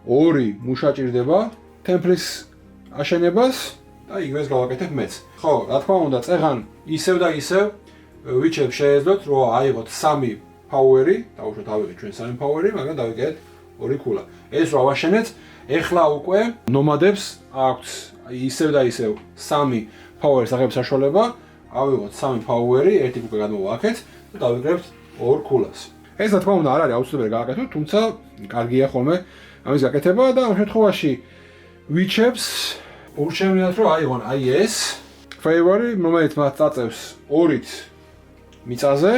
2 მუშა ჭირდება ტემპლის აშენებას და იგივეს გავაკეთებ მეც. ხო, რა თქმა უნდა, წეღან ისევ და ისევ ვიჩებს შეეძლოთ რომ აიღოთ 3 power-ი, დავუშვათ ავიღეთ ჩვენ 3 power-ი, მაგრამ დავიკეთეთ 2 ქულა. ეს რა ვაშენეთ, ეხლა უკვე ნომადებს აქვთ ისევ და ისევ 3 power-ის აღების საშუალება, ავიღოთ 3 power-ი, ერთი უკვე გადმოვაკეთ და დავიკრებთ 2 ქულას. ეს რა თქმა უნდა არ არის აუცილებელი გააკეთოთ, თუმცა კარგია ხოლმე ამის გაკეთება და ამ შემთხვევაში ვიჩებს ურჩევნიათ რომ აიღონ აი ეს favor-ი, რომელიც მათ წაწევს 2-ით მიწაზე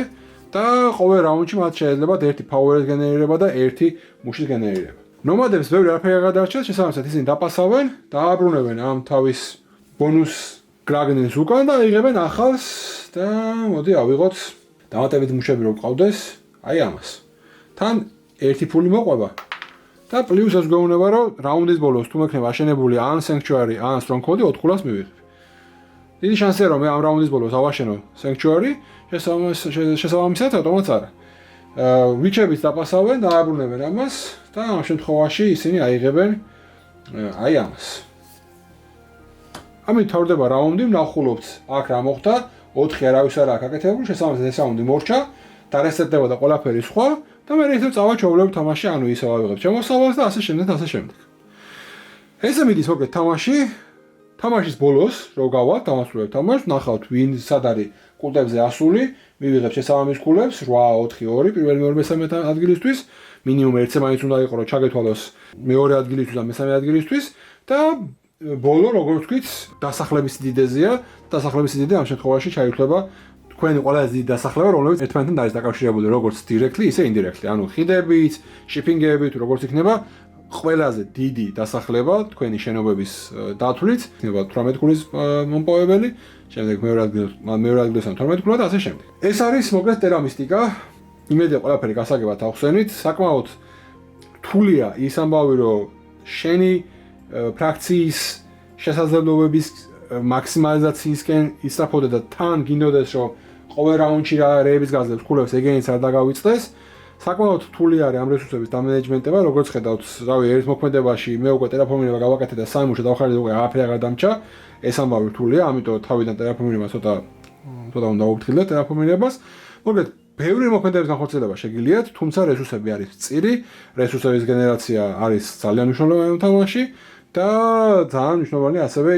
და ყოველ რაუნდში მათ შეიძლება 1 power-ის გენერირება და 1 მუშის გენერირება. ნომადებს ბევრი არაფერი არ გადარჩათ, შესაბამისად ისინი დაპასავენ, დააბრუნებენ ამ თავის ბონუს გრაგნენს უკან და იღებენ ახალს და მოდი ავიღოთ დამატებით მუშები რო გყავდეს, აი ამას. თან 1 ფული მოყვება და პლუს ეს გვეუბნება რომ რაუნდის ბოლოს თუ მექნება აშენებული ან sanctuary ან stronghold 4 ქულას მივიღებ. დიდი შანსია რომ მე ამ რაუნდის ბოლოს ავაშენო sanctuary, შესაბამისად ავტომატურად არა. ვიჩებიც დაპასავენ, დააბრუნებენ ამას და ამ შემთხვევაში ისინი აიღებენ აი ამას. ამით თავდება რაუნდი, ვნახულობთ აქ რა მოხდა, 4 არავის არ აქვს აკეთებული, შესაბამისად ეს რაუნდი მორჩა, დარესეტდება და ყველაფერი სხვა და მე ისევ წავაჩოვლებ თამაში, ანუ ისევ ავიღებ შემოსავალს და ასე შემდეგ. ესე მიდის მოკლედ თამაში, თამაშის ბოლოს რო გავალ, დავასრულებ თამაშს, ნახავთ ვინ სად არის კულტებზე ასული, მივიღებ შესაბამის კულებს 8, 4, 2 პირველი, მეორე, მესამე ადგილისთვის, მინიმუმ ერთზე მაინც უნდა იყო რომ ჩაგეთვალოს მეორე ადგილისთვის და მესამე ადგილისთვის და ბოლო როგორც ვთქვით, დასახლების სიდიდეზეა, დასახლების სიდიდე ამ შემთხვევაში ჩაითვლება თქვენი ყველაზე დიდი დასახლება, რომელიც ერთმანეთთან არის დაკავშირებული როგორც directly, ისე indirectly, ანუ ხიდებით, shipping-ებით, როგორც იქნება ყველაზე დიდი დასახლება თქვენი შენობების დათვლით, იქნება 18 ქულის მომპოვებელი, შემდეგ მეორე ადგილს 12 ქულა და ასე შემდეგ. ეს არის მოკლედ ტერამისტიკა. იმედია ყველაფერი გასაგებად ახსენით. საკმაოდ რთულია ის ამბავი, რომ შენი ფრაქციის შესაძლებლობების მაქსიმალიზაციისკენ ისწრაფოდე და თან გინდოდეს რომ ყოველ რაუნდში რა რეების გაძლევს ქულებს ეგენიც არ დაგავიწყდეს. საკმაოდ რთული არის ამ რესურსების დამენეჯმენტება, როგორც ხედავთ, რავი, ერთ მოქმედებაში მე უკვე ტერაფორმირება გავაკეთე და სამუშო დავხარდი უკვე აღარ აღარ დამჭა. ეს ამბავი რთულია, ამიტომ თავიდან ტერაფორმირება ცოტა უნდა დაუფრთხილდეთ ტერაფორმირებას. მოკლედ, ბევრი მოქმედების განხორციელება შეგიძლიათ, თუმცა რესურსები არის წირი, რესურსების გენერაცია არის ძალიან მნიშვნელოვანი ამ თამაში და ძალიან მნიშვნელოვანი ასევე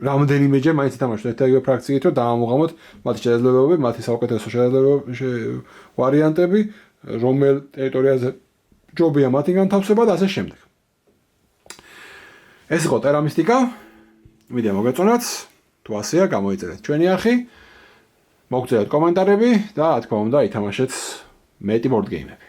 რამდენიმეჯერ მაინც ითამაშოთ ერთ-ერთი ფრაქციით, რომ დაამოღამოთ მათი შესაძლებლობები, მათი საუკეთესო ვარიანტები, რომელ ტერიტორიაზე ჯობია მათი განთავსება და ასე შემდეგ. ეს იყო ტერამისტიკა. იმედია მოგეწონათ. თუ ასეა, გამოიწერეთ ჩვენი არხი, მოგწერეთ კომენტარები და რა თქმა უნდა, ითამაშეთ მეტი ბორდ გეიმები.